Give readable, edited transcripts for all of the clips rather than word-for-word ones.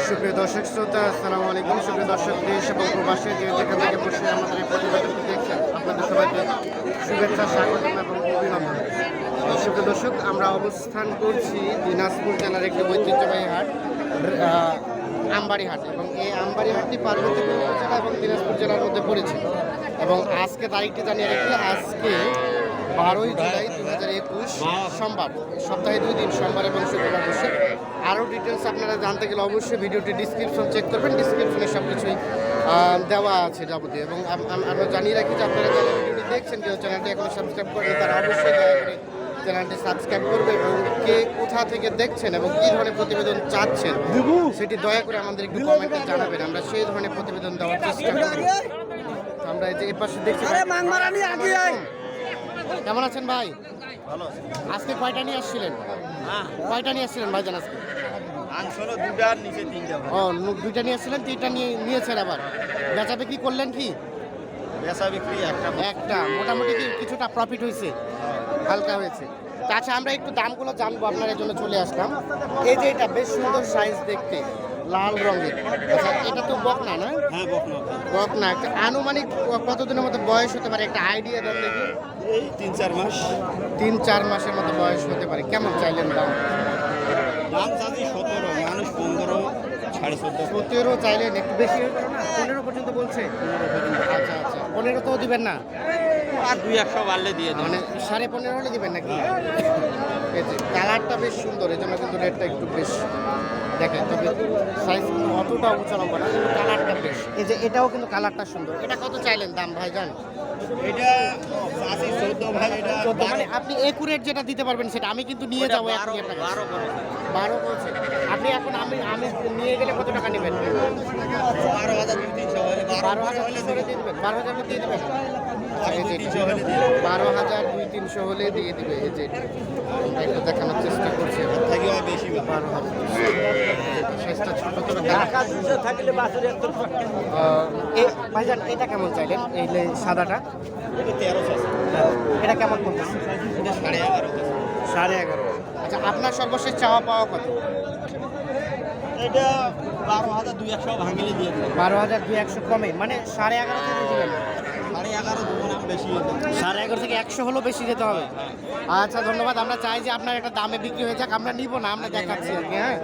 সুপ্রিয় দর্শক শ্রোতা, আসসালামু আলাইকুম। সুপ্রিয় দর্শক, দেশ এবং প্রবাসে যে যেখান থেকে বসে আমাদের এই প্রতিবেদনটি দেখছেন, আপনাদের সবাইকে শুভেচ্ছা, স্বাগত এবং অভিনন্দন। সুপ্রিয় দর্শক, আমরা অবস্থান করছি দিনাজপুর জেলার একটি ঐতিহ্যবাহী হাট, আমবাড়ি হাট, এবং এই আমবাড়ি হাটটি পার্বতীপুর উপজেলা এবং দিনাজপুর জেলার মধ্যে পড়েছে। এবং আজকে তারিখটি জানিয়ে রাখি, আজকে 12ই জুলাই 2021 সোমবার, সপ্তাহে 2 দিন, সোমবার এবং শুক্রবার বসে। আরও ডিটেলস আপনারা জানতে গেলে অবশ্যই ভিডিওটি ডিসক্রিপশন চেক করবেন, ডিসক্রিপশনে সব কিছুই দেওয়া আছে যাবতীয়। এবং আমরা জানিয়ে রাখি যে আপনারা যারা ভিডিওটি দেখছেন, কেউ চ্যানেলটি এখনো সাবস্ক্রাইব করেনি, তারা অবশ্যই দয়া করে চ্যানেলটি সাবস্ক্রাইব করবে এবং কে কোথা থেকে দেখছেন এবং কী ধরনের প্রতিবেদন চাচ্ছেন সেটি দয়া করে আমাদের একটু কমেন্টে জানাবেন, আমরা সেই ধরনের প্রতিবেদন দেওয়ার চেষ্টা করব। আমরা এই যে এর পাশে দেখছি। কেমন আছেন ভাই? ভালো। আজকে কয়টা নিয়ে আসছিলেন? কয়টা নিয়ে আসছিলেন ভাইজান আজকে? দুটার নিচে তিনটা। ও, দুইটা নিয়ে আসছিলেন, তিনটা নিয়েছেন। আবার বেচা বিক্রি করলেন কি? বেচা বিক্রি একটা মোটামুটি কি কিছুটা প্রফিট হয়েছে? হালকা হয়েছে। আচ্ছা, আমরা একটু দামগুলো জানবো, আপনার জন্য চলে আসলাম। এই যে এটা বেশ সুন্দর সাইজ দেখতে, লাল রঙের। আচ্ছা, এটা তো বকনা না? হ্যাঁ, বকনা। বকনা। একটা আনুমানিক কতদিনের মতো বয়স হতে পারে, একটা আইডিয়া দেন দেখি। এই 3-4 মাস। 3-4 মাসের মতো বয়স হতে পারে। কেমন চাইলেন দাম? দাম চাচ্ছি 17, মানুষ 15, 14.5। 17 চাইলেন, একটু বেশি হয়ে গেল না? 15 পর্যন্ত বলছে। আচ্ছা আচ্ছা, 15 তো দিবেন না? আর 2-100 বাড়লে দিয়ে দেন। মানে 15.5 হলে দিবেন নাকি? এই যে কালারটা বেশ সুন্দর, এই জন্য কিন্তু রেটটা একটু বেশ দেখেন। তবে সাইজ কিন্তু অতটা উঁচা লম্বা না, কিন্তু কালারটা বেশ। এই যে এটাও কিন্তু কালারটা সুন্দর। এটা কত চাইলেন দাম ভাইজান? এটা চাচ্ছি 14 ভাই। এটা 14, মানে আপনি একুরেট যেটা দিতে পারবেন সেটা। আমি কিন্তু নিয়ে যাবো এখনই আপনার কাছে। 12 বলছে আপনি। এখন আমি নিয়ে গেলে কত টাকা নেবেন? 12,200 হলে 12,000 দিয়ে দেবেন? 12,000 দিয়ে দেবেন? 12,000-2,300 হলে দিয়ে দিবে। এই যে এটা দেখানোর চেষ্টা করছে। বেশি 12,000 সাইজটা ছোট ছোট। ভাইজান, এটা কেমন চাইলেন? এই সাদাটা এটা 13 এটা কেমন করতেছে? এটা 11.5। 11.5। আচ্ছা, আপনার সর্বশেষ চাওয়া পাওয়া কত? এটা 12,200 ভাঙিলে দিয়ে দেবেন। 12,200 কমে, মানে 11.5 থেকে দিবেন? 11.5 দুগুণ বেশি। 11.5 থেকে 100 হলো বেশি যেতে হবে। আচ্ছা, ধন্যবাদ। আমরা চাই যে আপনার একটা দামে বিক্রি হয়ে যাক, আমরা নিব না, আমরা দেখাচ্ছি আর কি। হ্যাঁ,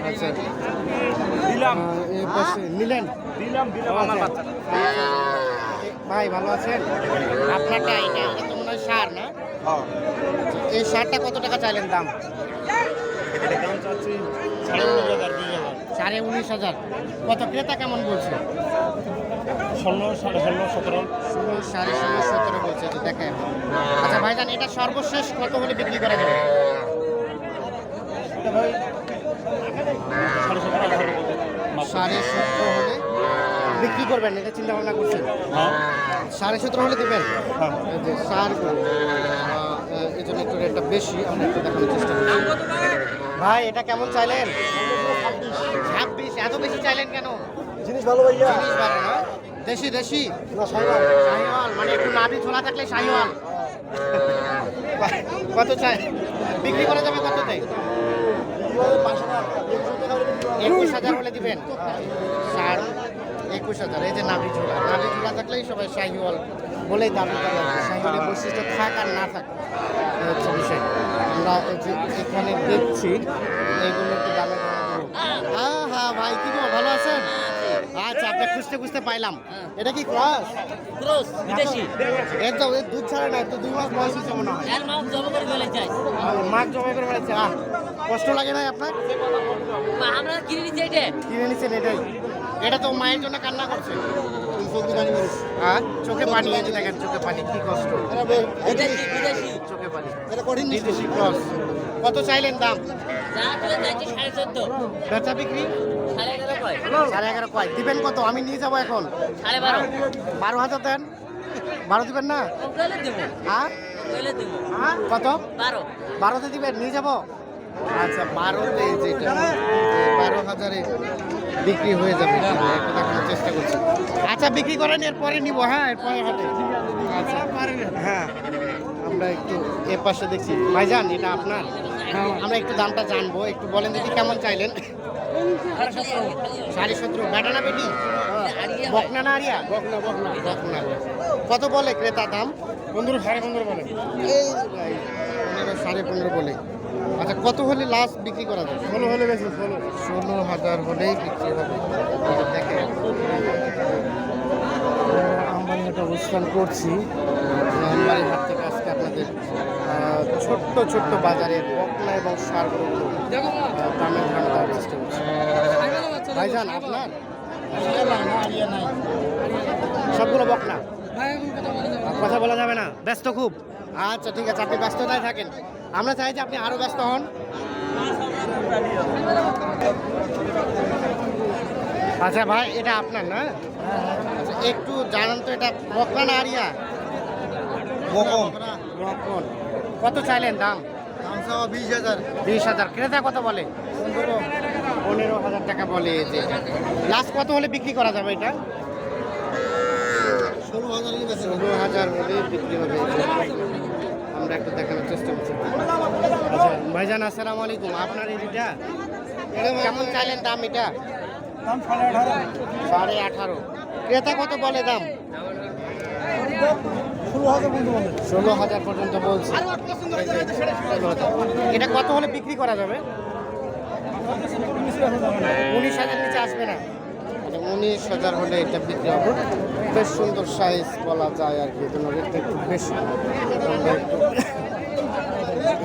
আচ্ছা, নিলেন? আমার বাচ্চাটা। ভাই ভালো আছেন? আপনারটা এটা তো মনে হয় সার না? এই সারটা কত টাকা চাইলেন দাম? দাম চাচ্ছি 19,000। 19,500। কত ক্রেতা কেমন বলছে? 16, 16.5, 17। 16, 16.5, 17 বলছে। তো দেখেন। আচ্ছা ভাইজান, এটা সর্বশেষ কত হলে বিক্রি করা যাবে? এটা ভাই 17.5, 18 17.5 হলে বিক্রি করবেন, এটা চিন্তা ভাবনা করছেন? হ্যাঁ। 17.5 হলে দেবেন? হ্যাঁ। এই যে সার, এই জন্য একটু রেটটা বেশি। আমরা একটু দেখানোর চেষ্টা করছি। ভাই, এটা কেমন চাইলেন? 26। এত বেশি চাইলেন কেন? জিনিস ভালো ভাইয়া। জিনিস ভালো না? দেশি দেশি না, শাহিওয়াল। শাহিওয়াল, মানে একটু নাভি ঝোলা থাকলে শাহিওয়াল। কত চাই? বিক্রি করা যাবে কততে? 21,000 হলে দিবেন? 21,000। এই যে নাভি ঝোলা থাকলেই সবাই শাহিওয়াল বলেই দাম করে। শাহিওয়ালের বৈশিষ্ট্য থাক আর না থাক হচ্ছে বিষয়। আমরা এখানে দেখছি এইগুলো একটু দামে। হ্যাঁ ভাই, কি গো, ভালো আছেন? আচ্ছা, আপনি খুঁজতে পাইলাম। এটা কি ক্রস? বিদেশি একদম দুধ ছাড়া না, তো 2 মাস বয়স হচ্ছে মনে হয়। এর মাপ জমা করে ফেলে যায়। মাছ জমা করে ফেলেছে। কষ্ট লাগে না আপনার? আমরা কিনে নিচ্ছি এটা। কিনে নিচ্ছেন এটাই? এটা তো মায়ের জন্য কান্না করছে। চোখে পানি, এই যে দেখেন চোখে পানি, কি কষ্ট। বিদেশি চোখে পানি, এটা কঠিন বিদেশি ক্রস। কত চাইলেন দাম? যা তুলে চাইছি 14.5। বেচা বিক্রি 11.5 কয়। 11.5 কয়। দিবেন কত? আমি নিয়ে যাবো এখন। 12.5 12,000 দেন। 12 দিবেন না? কইলে দেবো। হ্যাঁ, কইলে দেবো। কত? 12। 12তে দিবেন? নিয়ে যাবো। আচ্ছা, 12তে যেটা 12,000-এ বিক্রি হয়ে যাবে। একটু দেখানোর চেষ্টা করছি। আচ্ছা, বিক্রি করেন, এরপরে নিব। হ্যাঁ, এরপরে হাটে। আচ্ছা, হ্যাঁ, আমরা একটু এর পাশে দেখছি। ভাইজান, এটা আপনার? আমরা একটু দামটা জানবো, একটু বলেন দিদি কেমন চাইলেন? 17.5 বেটা না বেটি? বকনা না আরিয়া? বকনা। কত বলে ক্রেতা দাম? 15.5 বলে। এই ভাই 15.5 বলে। আচ্ছা কত হলে লাস্ট বিক্রি করা যাবে? 16 হলে বেশি 16,000 হলেই বিক্রি হবে। দেখেন আমবাড়িহাটে অবস্থান করছি। আমবাড়িহাট থেকে আজকে আপনাদের ছোট্ট ছোট্ট বাজারের বকনা এবং সারগুলো দামের ধারণা দেওয়ার চেষ্টা করছি। ভাইজান আপনার সবগুলো বকনা, কথা বলা যাবে না, ব্যস্ত খুব। আচ্ছা ঠিক আছে, আপনি ব্যস্ততায় থাকেন, আমরা চাই যে আপনি আরো ব্যস্ত হন। আচ্ছা ভাই এটা আপনার না? আচ্ছা একটু জানান তো এটা বকনা না আরিয়া? বকন। কত চাইলেন দাম? 20,000। ক্রেতা কত বলে? 15,000 টাকা বলে। যে লাস্ট কত হলে বিক্রি করা যাবে এটা? 16,000 হলে বিক্রি হবে। আমরা একটু দেখানোর চেষ্টা করছি। আচ্ছা ভাইজান আসসালামু আলাইকুম, আপনার এটা কেমন চাইলেন দাম? এটা 18.5। ক্রেতা কত বলে দাম? 16,000 পর্যন্ত বলছে। 16,000। এটা কত হলে বিক্রি করা যাবে? 19,000 নিচে আসবে না? 19,000 হলে এটা বিক্রি হবে। বেশ সুন্দর সাইজ বলা যায় আর কি, জন্য রেটটা একটু বেশি।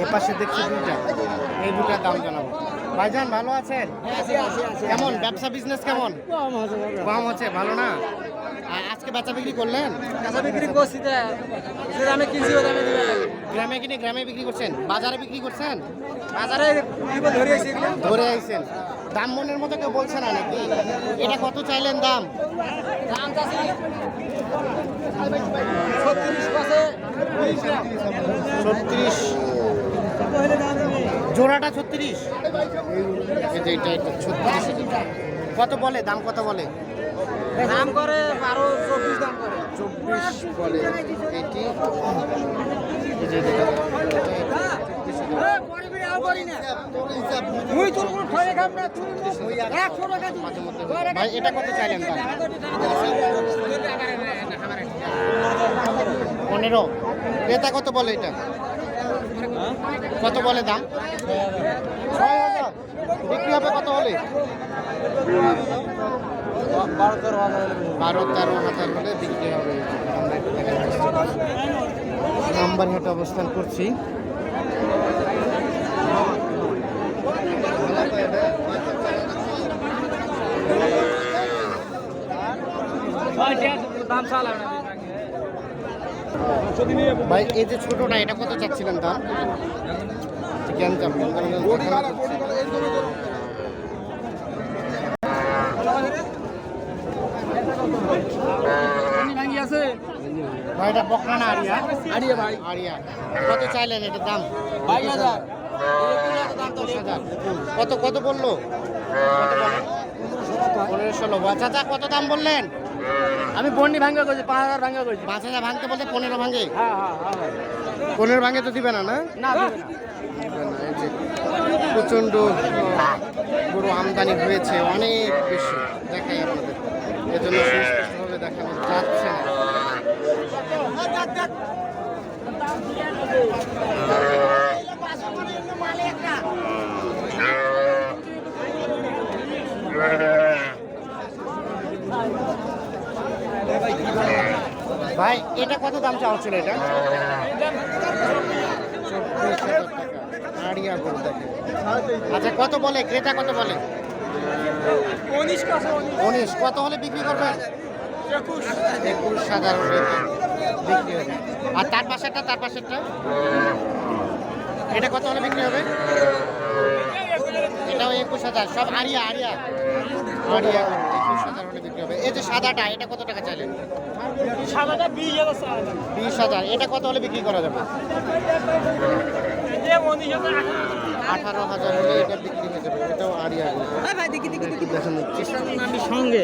এপাশে দেখছি দুইটা, এই দুটার দাম জানাবো। ভাইজান ভালো আছেন? কেমন ব্যবসা বিজনেস কেমন? কম হচ্ছে, ভালো না? আজকে বেচা বিক্রি করলেন? গ্রামে কিনে গ্রামে বিক্রি করছেন? বাজারে বিক্রি করছেন? ধরে আইছেন। দাম মনের মতো কেউ বলছে না নাকি? এটা কত চাইলেন দাম? 36। জোড়াটা 36। এটা 36। কত বলে দাম? কত বলে? দাম করে 12-24 দাম করে। 24 বলে। এটি ভাই এটা কত চাইলেন দাম? 15। ক্রেতা কত বলে এটা? কত বলে দাম? 6,000। বিক্রি হবে কত হলে? 12-13,000 হলে বিক্রি হবে। আমবাড়িহাটে অবস্থান করছি। ভাই এই যে ছোটটা এটা কত চাচ্ছিলেন দাম? ভাই এটা বকনা না আরিয়া? আরিয়া ভাই। আরিয়া। কত চাইলেন এটার দাম? 22,000। 10,000। কত কত বললো? 15-16। চাচা কত দাম বললেন? আমি বন্ডি ভাঙ্গা করছি, 5,000 ভাঙ্গা করছি। 5,000 ভাঙতে বলতে 15 ভাঙে? হ্যাঁ। 15 ভাঙে তো দিবে না? না না এই যে প্রচণ্ড বড় আমদানি হয়েছে, অনেক বেশি। দেখাই আপনাদের, এজন্য সুস্পষ্টভাবে দেখানো যাচ্ছে না। ভাই এটা কত দাম চাওয়া ছিল? এটা 24,000 টাকা। আড়িয়া গরু দেখেন। আচ্ছা কত বলে ক্রেতা? কত বলে? 19। কত হলে বিক্রি করবেন? 21,000 হলে বিক্রি হবে। আর তার পাশেরটা? এটা কত হলে বিক্রি হবে? এটাও 21,000। সব আড়িয়া 21,000 হলে বিক্রি হবে। এই যে সাদাটা, এটা কত টাকা চাইলেন? 20,000। এটা কত হলে বিক্রি করা যাবে? 18,000 হলে এটা বিক্রি হয়ে যাবে। এটাও আড়িয়া দেখানোর চেষ্টা করছি। সঙ্গে